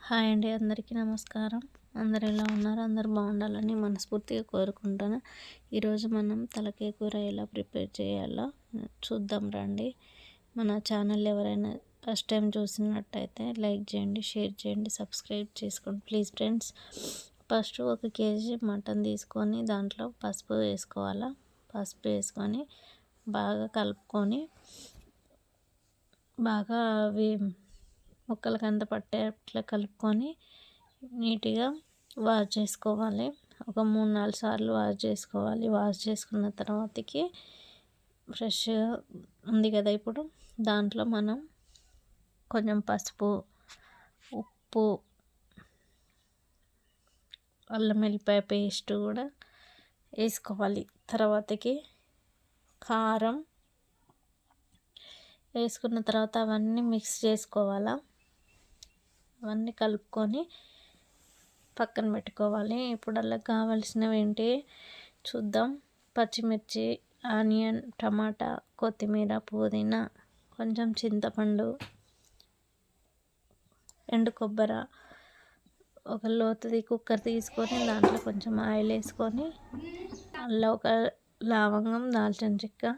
Hi అండి, అందరికీ నమస్కారం. అందరు ఎలా ఉన్నారు? అందరు బాగుండాలని మనస్ఫూర్తిగా కోరుకుంటాను. ఈరోజు మనం తలకాయ కూర ఎలా ప్రిపేర్ చేయాలో చూద్దాం రండి. మన ఛానల్ ఎవరైనా ఫస్ట్ టైం చూసినట్టయితే లైక్ చేయండి, షేర్ చేయండి, సబ్స్క్రైబ్ చేసుకోండి please friends. First 1 KG mutton తీసుకొని దాంట్లో పసుపు వేసుకోవాలా. పసుపు వేసుకొని బాగా కలుపుకొని బాగా అవి ముక్కలకి అంత పట్టేట్లా కలుపుకొని నీట్గా వాష్ చేసుకోవాలి. ఒక 3-4 సార్లు వాష్ చేసుకోవాలి. వాష్ చేసుకున్న తర్వాతకి ఫ్రెష్గా ఉంది కదా, ఇప్పుడు దాంట్లో మనం కొంచెం పసుపు, ఉప్పు, అల్లం వెల్లిపాయ పేస్ట్ కూడా వేసుకోవాలి. తర్వాతకి కారం వేసుకున్న తర్వాత అవన్నీ మిక్స్ చేసుకోవాలా. అవన్నీ కలుపుకొని పక్కన పెట్టుకోవాలి. ఇప్పుడు అలా కావాల్సినవి ఏంటి చూద్దాం. పచ్చిమిర్చి, ఆనియన్, టమాటా, కొత్తిమీర, పుదీనా, కొంచెం చింతపండు, ఎండు కొబ్బరి, ఒక లోతుది కుక్కర్ తీసుకొని దాంట్లో కొంచెం ఆయిల్ వేసుకొని అలా ఒక లవంగం, దాల్చిన చెక్క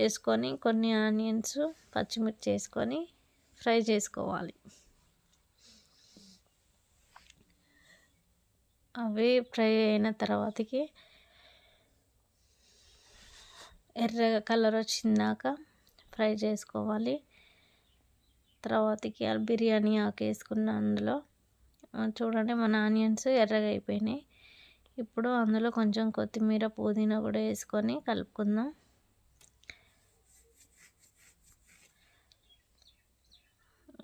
వేసుకొని కొన్ని ఆనియన్స్, పచ్చిమిర్చి వేసుకొని ఫ్రై చేసుకోవాలి. అవి ఫ్రై అయిన తర్వాతకి ఎర్రగా కలర్ వచ్చిందాక ఫ్రై చేసుకోవాలి. తర్వాతకి బిర్యానీ ఆకు వేసుకున్న అందులో చూడండి మన ఆనియన్స్ ఎర్రగా అయిపోయినాయి. ఇప్పుడు అందులో కొంచెం కొత్తిమీర, పుదీనా కూడా వేసుకొని కలుపుకుందాం.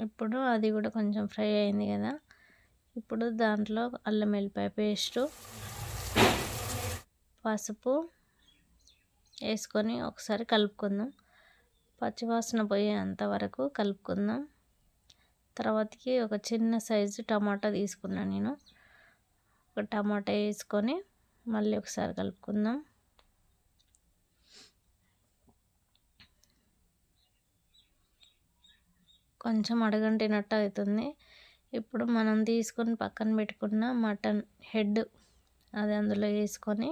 ఇప్పుడు అది కూడా కొంచెం ఫ్రై అయింది కదా, ఇప్పుడు దాంట్లో అల్లం వెల్లిపాయ పేస్టు, పసుపు వేసుకొని ఒకసారి కలుపుకుందాం. పచ్చివాసన పోయేంత వరకు కలుపుకుందాం. తర్వాతకి ఒక చిన్న సైజు టమాటా తీసుకున్నాను నేను. ఒక టమాటా వేసుకొని మళ్ళీ ఒకసారి కలుపుకుందాం. కొంచెం అడగంటినట్టు అవుతుంది. ఇప్పుడు మనం తీసుకొని పక్కన పెట్టుకున్న మటన్ హెడ్ అది అందులో వేసుకొని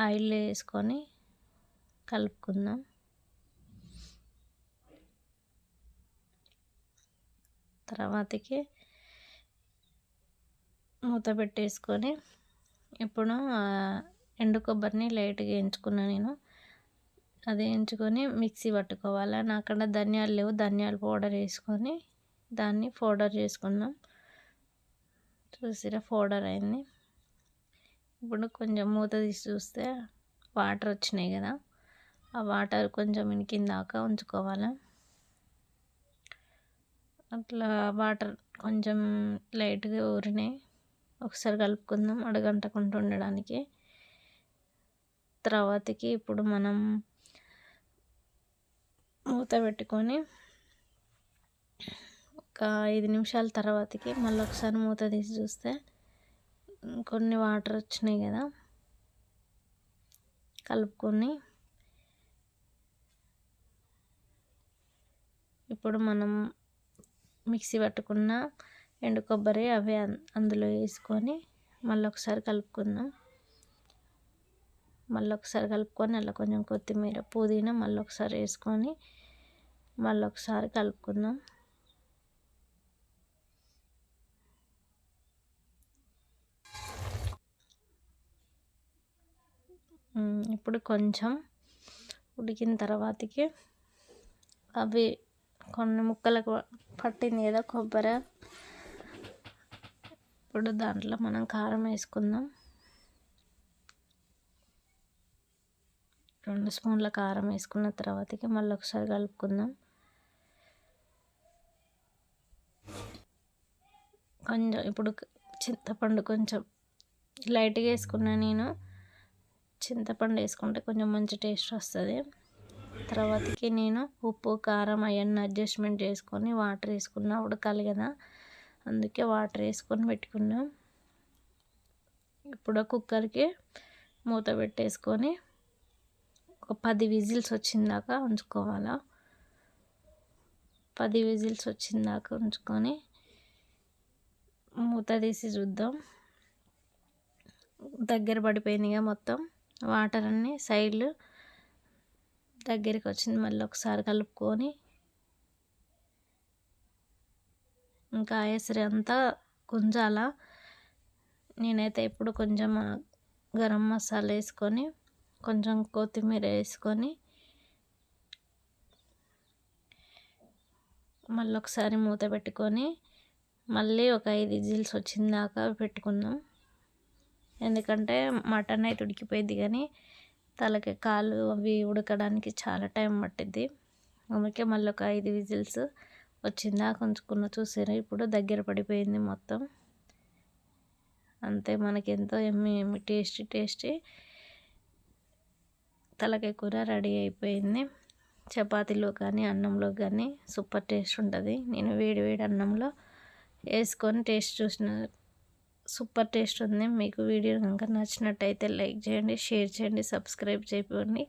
ఆయిల్ వేసుకొని కలుపుకుందాం. తర్వాతకి మూత పెట్టేసుకొని ఇప్పుడు ఎండు కొబ్బరిని లైట్గా వేయించుకున్నా నేను. అది వేయించుకొని మిక్సీ పట్టుకోవాలి. నా అక్కడ ధనియాలు లేవు, ధనియాల పౌడర్ వేసుకొని దాన్ని పౌడర్ చేసుకుందాం. చూసిరా పౌడర్ అయింది. ఇప్పుడు కొంచెం మూత తీసి చూస్తే వాటర్ వచ్చినాయి కదా, ఆ వాటర్ కొంచెం ఇనికిందాకా ఉంచుకోవాలి. అట్లా వాటర్ కొంచెం లైట్గా ఊరినాయి. ఒకసారి కలుపుకుందాం అడగంటకుండా ఉండడానికి. తర్వాతకి ఇప్పుడు మనం మూత పెట్టుకొని ఒక 5 నిమిషాల తర్వాతకి మళ్ళీ ఒకసారి మూత తీసి చూస్తే కొన్ని వాటర్ వచ్చినాయి కదా, కలుపుకొని ఇప్పుడు మనం మిక్సీ పట్టుకున్న ఎండు కొబ్బరి అవి అందులో వేసుకొని మళ్ళీ ఒకసారి కలుపుకుందాం. మళ్ళీ ఒకసారి కలుపుకొని అలా కొంచెం కొత్తిమీర, పుదీనా మళ్ళీ ఒకసారి వేసుకొని మళ్ళీ ఒకసారి కలుపుకుందాం. ఇప్పుడు కొంచెం ఉడికిన తర్వాతకి అవి కొన్ని ముక్కలకు పట్టింది కదా కొబ్బరి, ఇప్పుడు దాంట్లో మనం కారం వేసుకుందాం. 2 స్పూన్ల కారం వేసుకున్న తర్వాతకి మళ్ళీ ఒకసారి కలుపుకుందాం. కొంచెం ఇప్పుడు చింతపండు కొంచెం లైట్గా వేసుకున్నా నేను. చింతపండు వేసుకుంటే కొంచెం మంచి టేస్ట్ వస్తుంది. తర్వాతకి నేను ఉప్పు, కారం అవన్నీ అడ్జస్ట్మెంట్ చేసుకొని వాటర్ వేసుకున్నా, ఉడకాలి కదా అందుకే వాటర్ వేసుకొని పెట్టుకున్నాం. ఇప్పుడు కుక్కర్కి మూత పెట్టేసుకొని ఒక 10 విజిల్స్ వచ్చిందాకా ఉంచుకోవాలా. 10 విజిల్స్ వచ్చిందాక ఉంచుకొని మూత తీసి చూద్దాం. దగ్గర పడిపోయిందిగా మొత్తం, వాటర్ అన్నీ సైడ్లు దగ్గరికి వచ్చింది. మళ్ళీ ఒకసారి కలుపుకొని ఇంకా ఎసరి అంతా గుంజాల. నేనైతే ఇప్పుడు కొంచెం గరం మసాలా వేసుకొని కొంచెం కొత్తిమీర వేసుకొని మళ్ళీ ఒకసారి మూత పెట్టుకొని మళ్ళీ ఒక 5 విజిల్స్ వచ్చిందాకా పెట్టుకుందాం. ఎందుకంటే మటన్ అయితే ఉడికిపోయింది, కానీ తలకి కాలు అవి ఉడకడానికి చాలా టైం పట్టిద్ది. అందుకే మళ్ళీ ఒక 5 విజిల్స్ వచ్చిందాక ఉంచుకున్న. చూసారా, ఇప్పుడు దగ్గర పడిపోయింది మొత్తం. అంతే, మనకి ఎంతో ఎమ్మి టేస్టీ తలకాయ కూర రెడీ అయిపోయింది. చపాతీలో కానీ అన్నంలో కానీ సూపర్ టేస్ట్ ఉంటుంది. నేను వేడి అన్నంలో వేసుకొని టేస్ట్ చూసిన, సూపర్ టేస్ట్ ఉంది. మీకు వీడియో కనుక నచ్చినట్టయితే లైక్ చేయండి, షేర్ చేయండి, సబ్స్క్రైబ్ చేయండి.